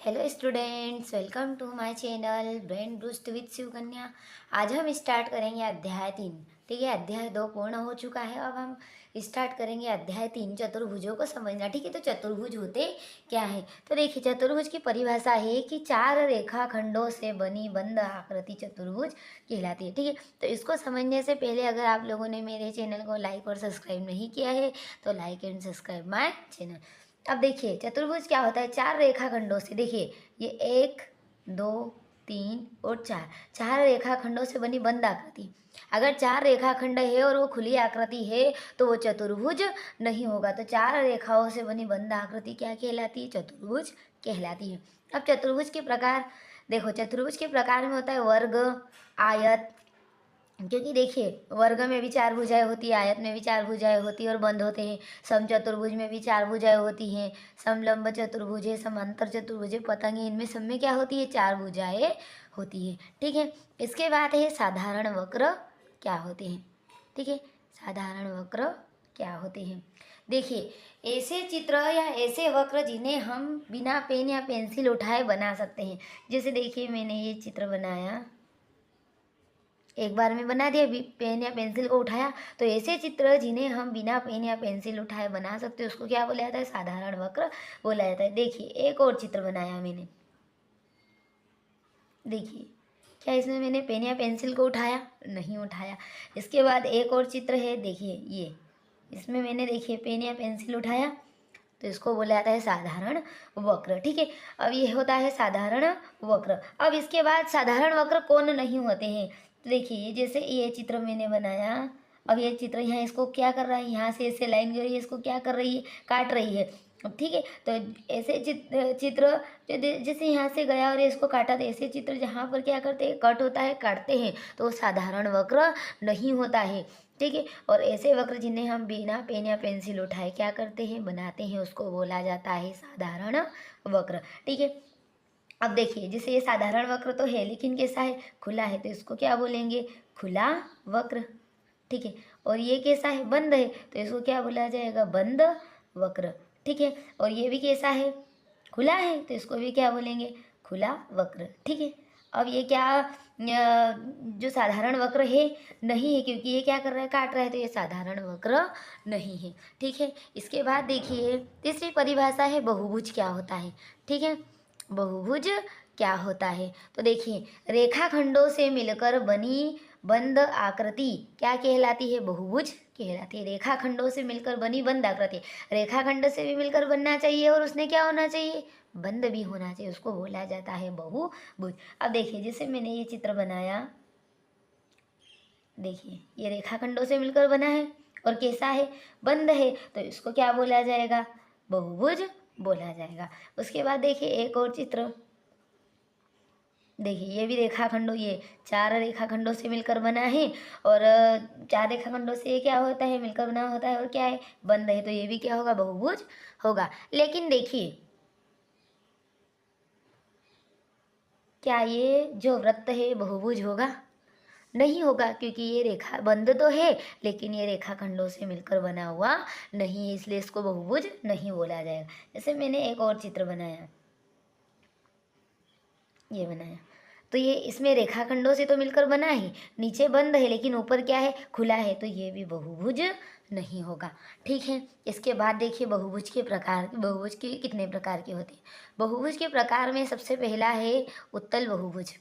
Hello students, welcome to my channel brain boost with Shivkanya. आज हम start करेंगे अध्याय 3। ठीक है, अध्याय 2 पूर्ण हो चुका है। अब हम स्टार्ट करेंगे अध्याय 3, चतुर्भुजों को समझना। ठीक है, तो चतुर्भुज होते क्या है? तो देखिए, चतुर्भुज की परिभाषा है कि 4 रेखाखंडों से बनी बंद आकृति चतुर्भुज कहलाती है। ठीक है, तो इसको समझने से पहले अगर आप लोगों ने मेरे चैनल को लाइक और सब्सक्राइब नहीं किया है तो like and subscribe my channel. अब देखिए, चतुर्भुज क्या होता है? 4 रेखाखंडों से, देखिए ये 1 2 3 और 4 रेखाखंडों से बनी बंद आकृति। अगर 4 रेखाखंड है और वो खुली आकृति है तो वो चतुर्भुज नहीं होगा। तो 4 रेखाओं से बनी बंद आकृति क्या कहलाती है? चतुर्भुज कहलाती है। अब चतुर्भुज के प्रकार देखो, चतुर्भुज के प्रकार में होता है वर्ग, आयत। क्योंकि देखिए, वर्ग में भी 4 भुजाएं होती है, आयत में भी 4 भुजाएं होती है और बंद होते हैं। समचतुर्भुज में भी 4 भुजाएं होती हैं। समलंब चतुर्भुज है, समांतर चतुर्भुज है, पतंग है, इनमें सब में क्या होती है? 4 भुजाएं होती है। ठीक है, इसके बाद है साधारण वक्र क्या होते हैं। ठीक है, साधारण वक्र क्या होते हैं? देखिए, ऐसे चित्र या ऐसे वक्र जिन्हें हम बिना पेन या पेंसिल उठाए बना सकते हैं। जैसे देखिए, मैंने ये चित्र बनाया, एक बार में बना दिया, पेन या पेंसिल को उठाया। तो ऐसे चित्र जिन्हें हम बिना पेन या पेंसिल उठाए बना सकते हैं उसको क्या बोला जाता है? साधारण वक्र बोला जाता है। देखिए, एक और चित्र बनाया मैंने। देखिए, क्या इसमें मैंने पेन या पेंसिल को उठाया? नहीं उठाया। इसके बाद एक और चित्र है, देखिए ये, इसमें मैंने देखिए पेन या पेंसिल उठाया, तो इसको बोला जाता है साधारण वक्र। ठीक है, अब ये होता है साधारण वक्र। अब इसके बाद साधारण वक्र कौन नहीं होते हैं? तो देखिए, जैसे ये चित्र मैंने बनाया, अब ये चित्र यहाँ इसको क्या कर रहा है? यहाँ से ऐसे लाइन जो है इसको क्या कर रही है? काट रही है। ठीक है, तो ऐसे चित्र जैसे यहाँ से गया और इसको काटा, तो ऐसे चित्र जहाँ पर क्या करते हैं? कट होता है, काटते हैं, तो वो साधारण वक्र नहीं होता है। ठीक है, और ऐसे वक्र जिन्हें हम बिना पेन या पेंसिल उठाए क्या करते हैं? बनाते हैं, उसको बोला जाता है साधारण वक्र। ठीक है, अब देखिए, जैसे ये साधारण वक्र तो है लेकिन कैसा है? खुला है, तो इसको क्या बोलेंगे? खुला वक्र। ठीक है, और ये कैसा है? बंद है, तो इसको क्या बोला जाएगा? बंद वक्र। ठीक है, और ये भी कैसा है? खुला है, तो इसको भी क्या बोलेंगे? खुला वक्र। ठीक है, अब ये क्या जो साधारण वक्र है नहीं है, क्योंकि ये क्या कर रहा है? काट रहा है, तो ये साधारण वक्र नहीं है। ठीक है, इसके बाद देखिए, तीसरी परिभाषा है बहुभुज क्या होता है। ठीक है, बहुभुज क्या होता है? तो देखिए, रेखाखंडों से मिलकर बनी बंद आकृति क्या कहलाती है? बहुभुज कहलाती है। रेखाखंडों से मिलकर बनी बंद आकृति, रेखाखंड से भी मिलकर बनना चाहिए और उसने क्या होना चाहिए? बंद भी होना चाहिए, उसको बोला जाता है बहुभुज। अब देखिए, जैसे मैंने ये चित्र बनाया, देखिए ये रेखाखंडों से मिलकर बना है और कैसा है? बंद है, तो इसको क्या बोला जाएगा? बहुभुज बोला जाएगा। उसके बाद देखिए एक और चित्र, देखिए ये भी रेखाखंडों, ये 4 रेखाखंडों से मिलकर बना है और 4 रेखाखंडों से ये क्या होता है? मिलकर बना होता है और क्या है? बंद है, तो ये भी क्या होगा? बहुभुज होगा। लेकिन देखिए, क्या ये जो वृत्त है बहुभुज होगा? नहीं होगा, क्योंकि ये रेखा बंद तो है लेकिन ये रेखाखंडों से मिलकर बना हुआ नहीं है, इसलिए इसको बहुभुज नहीं बोला जाएगा। जैसे मैंने एक और चित्र बनाया, ये बनाया, तो ये इसमें रेखाखंडों से तो मिलकर बना ही, नीचे बंद है लेकिन ऊपर क्या है? खुला है, तो ये भी बहुभुज नहीं होगा। ठीक है, इसके बाद देखिए बहुभुज के प्रकार, बहुभुज के कितने प्रकार के होते हैं? बहुभुज के प्रकार में सबसे पहला है उत्तल बहुभुज।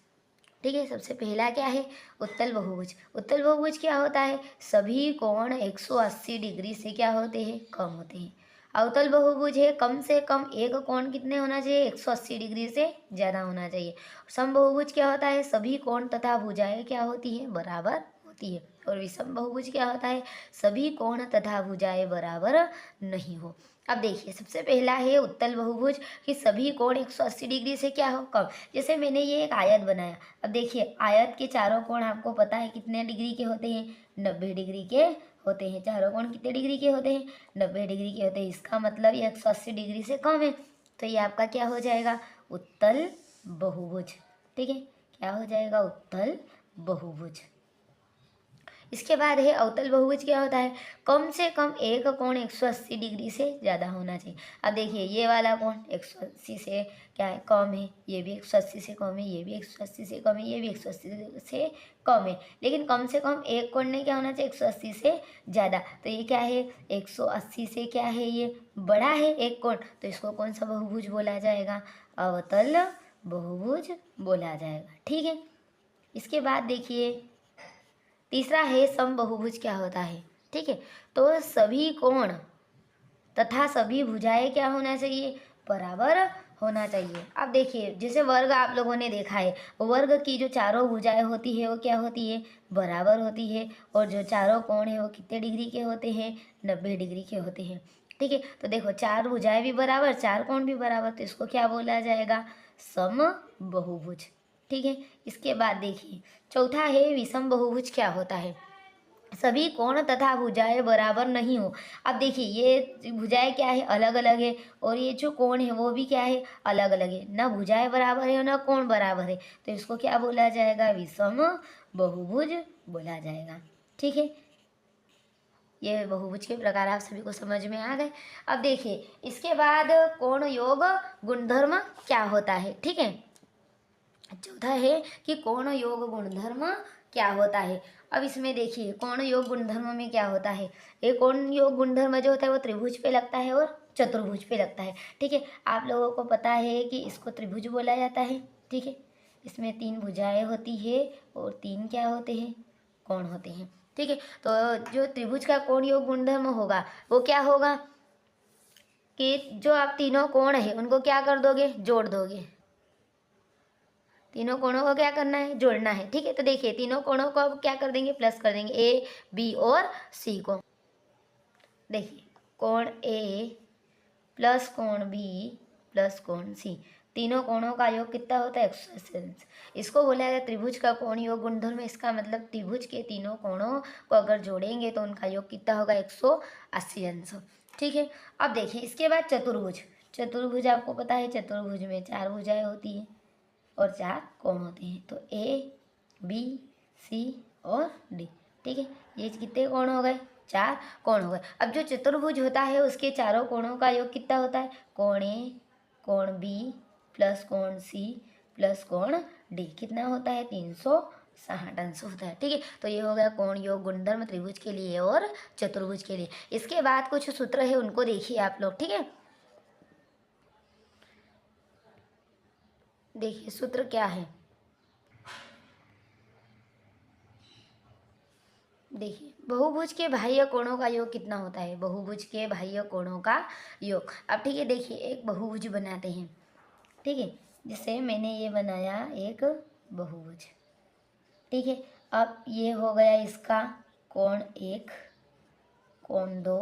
ठीक है, सबसे पहला क्या है? उत्तल बहुभुज। उत्तल बहुभुज क्या होता है? सभी कोण 180 डिग्री से क्या होते हैं? कम होते हैं। अवतल बहुभुज है, कम से कम एक कोण कितने होना चाहिए? 180 डिग्री से ज़्यादा होना चाहिए। समबहुभुज क्या होता है? सभी कोण तथा भुजाएं क्या होती हैं? बराबर होती है। और विषम बहुभुज क्या होता है? सभी कोण तथा भुजाएं बराबर नहीं हो। अब देखिए, सबसे पहला है उत्तल बहुभुज कि सभी कोण 180 डिग्री से क्या हो? कम। जैसे मैंने ये एक आयत बनाया, अब देखिए आयत के चारों कोण आपको पता है कितने डिग्री के होते हैं? 90 डिग्री के होते हैं। चारों कोण कितने डिग्री के होते हैं? 90 डिग्री के होते हैं। इसका मतलब ये 180 डिग्री से कम है, तो ये आपका क्या हो जाएगा? उत्तल बहुभुज। ठीक है, क्या हो जाएगा? उत्तल बहुभुज। इसके बाद है अवतल बहुभुज क्या होता है, कम से कम एक कोण 180 डिग्री से ज़्यादा होना चाहिए। अब देखिए ये वाला कोण 180 से क्या है, कम है, ये भी 180 से कम है, ये भी 180 से कम है, ये भी 180 से कम है, लेकिन कम से कम एक कोण ने क्या होना चाहिए, 180 से ज़्यादा। तो ये क्या है, 180 से क्या है, ये बड़ा है एक कोण, तो इसको कौन सा बहुभुज बोला जाएगा, अवतल बहुभुज बोला जाएगा। ठीक है, इसके बाद देखिए तीसरा है समबहुभुज क्या होता है। ठीक है, तो सभी कोण तथा सभी भुजाएं क्या होना चाहिए, बराबर होना चाहिए। अब देखिए जैसे वर्ग आप लोगों ने देखा है, वर्ग की जो चारों भुजाएं होती है वो क्या होती है, बराबर होती है, और जो चारों कोण है वो कितने डिग्री के होते हैं, 90 डिग्री के होते हैं। ठीक है, तो देखो चार भुजाएं भी बराबर, चार कोण भी बराबर, तो इसको क्या बोला जाएगा, समबहुभुज। ठीक है, इसके बाद देखिए चौथा है विषम बहुभुज क्या होता है, सभी कोण तथा भुजाएं बराबर नहीं हो। अब देखिए ये भुजाएं क्या है, अलग अलग है, और ये जो कोण है वो भी क्या है, अलग अलग है, ना भुजाएं बराबर है ना कोण बराबर है, तो इसको क्या बोला जाएगा, विषम बहुभुज बोला जाएगा। ठीक है, ये बहुभुज के प्रकार आप सभी को समझ में आ गए। अब देखिए इसके बाद कोण योग गुणधर्म क्या होता है। ठीक है, चौथा है कि कोण योग गुणधर्म क्या होता है। अब इसमें देखिए कोण योग गुणधर्म में क्या होता है, ये कोण योग गुणधर्म जो होता है वो त्रिभुज पे लगता है और चतुर्भुज पे लगता है। ठीक है, आप लोगों को पता है कि इसको त्रिभुज बोला जाता है। ठीक है, इसमें 3 भुजाएं होती है और 3 क्या होते हैं, कोण होते हैं। ठीक है, तो जो त्रिभुज का कोण योग गुणधर्म होगा वो क्या होगा कि जो आप तीनों कोण है उनको क्या कर दोगे, जोड़ दोगे, तीनों कोणों को क्या करना है, जोड़ना है। ठीक है, तो देखिए तीनों कोणों को अब क्या कर देंगे, प्लस कर देंगे, ए बी और सी को। देखिए कोण ए प्लस कोण बी प्लस कोण सी, तीनों कोणों का योग कितना होता है, 180। इसको बोला जाता है त्रिभुज का कोण योग गुणधर्म। इसका मतलब त्रिभुज के तीनों कोणों को अगर जोड़ेंगे तो उनका योग कितना होगा, 180 अंश। ठीक है, अब देखिए इसके बाद चतुर्भुज। चतुर्भुज आपको पता है, चतुर्भुज में 4 भुजाएं होती हैं और 4 कोण होते हैं, तो ए बी सी और डी। ठीक है, ये कितने कोण हो गए, 4 कोण हो गए। अब जो चतुर्भुज होता है उसके चारों कोणों का योग कितना होता है, कोण ए कोण बी प्लस कोण सी प्लस कोण डी, कितना होता है, 360 अंश होता है। ठीक है, तो ये हो गया कोण योग गुणधर्म त्रिभुज के लिए और चतुर्भुज के लिए। इसके बाद कुछ सूत्र है उनको देखिए आप लोग। ठीक है, देखिए सूत्र क्या है, देखिए बहुभुज के बाह्य कोणों का योग कितना होता है, बहुभुज के बाह्य कोणों का योग। अब ठीक है, देखिए एक बहुभुज बनाते हैं। ठीक है, जैसे मैंने ये बनाया एक बहुभुज। ठीक है, अब ये हो गया इसका कोण 1 कोण 2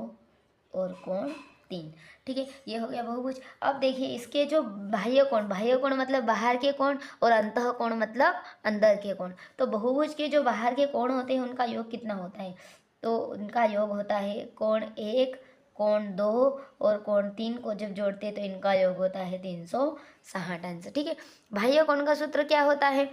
और कोण 3। ठीक है, ये हो गया बहुभुज। अब देखिए इसके जो बाह्य कोण मतलब बाहर के कोण, और अंतः कोण मतलब अंदर के कोण। तो बहुभुज के जो बाहर के कोण होते हैं उनका योग कितना होता है, तो उनका योग होता है कोण 1 कोण 2 और कोण 3 को जब जोड़ते हैं तो इनका योग होता है 360 अंश। ठीक है, बाह्य कोण का सूत्र क्या होता है,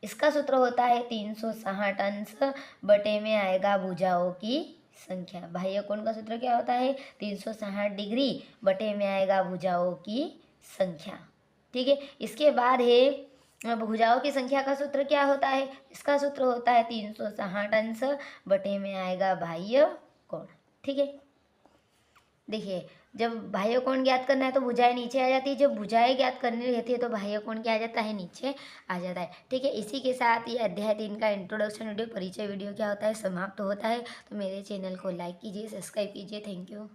इसका सूत्र होता है 360 अंश बटे में आएगा भुजाओं की संख्या। बाह्य कोण का सूत्र क्या होता है, 360 डिग्री बटे में आएगा भुजाओं की संख्या। ठीक है, इसके बाद है भुजाओं की संख्या का सूत्र क्या होता है, इसका सूत्र होता है 360 अंश बटे में आएगा बाह्य कोण। ठीक है, देखिए जब बाह्य कोण ज्ञात करना है तो भुजाएं नीचे आ जाती है, जब भुजाएं ज्ञात करनी रहती है तो बाह्य कोण क्या आ जाता है, नीचे आ जाता है। ठीक है, इसी के साथ ये अध्याय 3 का इंट्रोडक्शन वीडियो, परिचय वीडियो क्या होता है, समाप्त होता है। तो मेरे चैनल को लाइक कीजिए, सब्सक्राइब कीजिए। Thank you.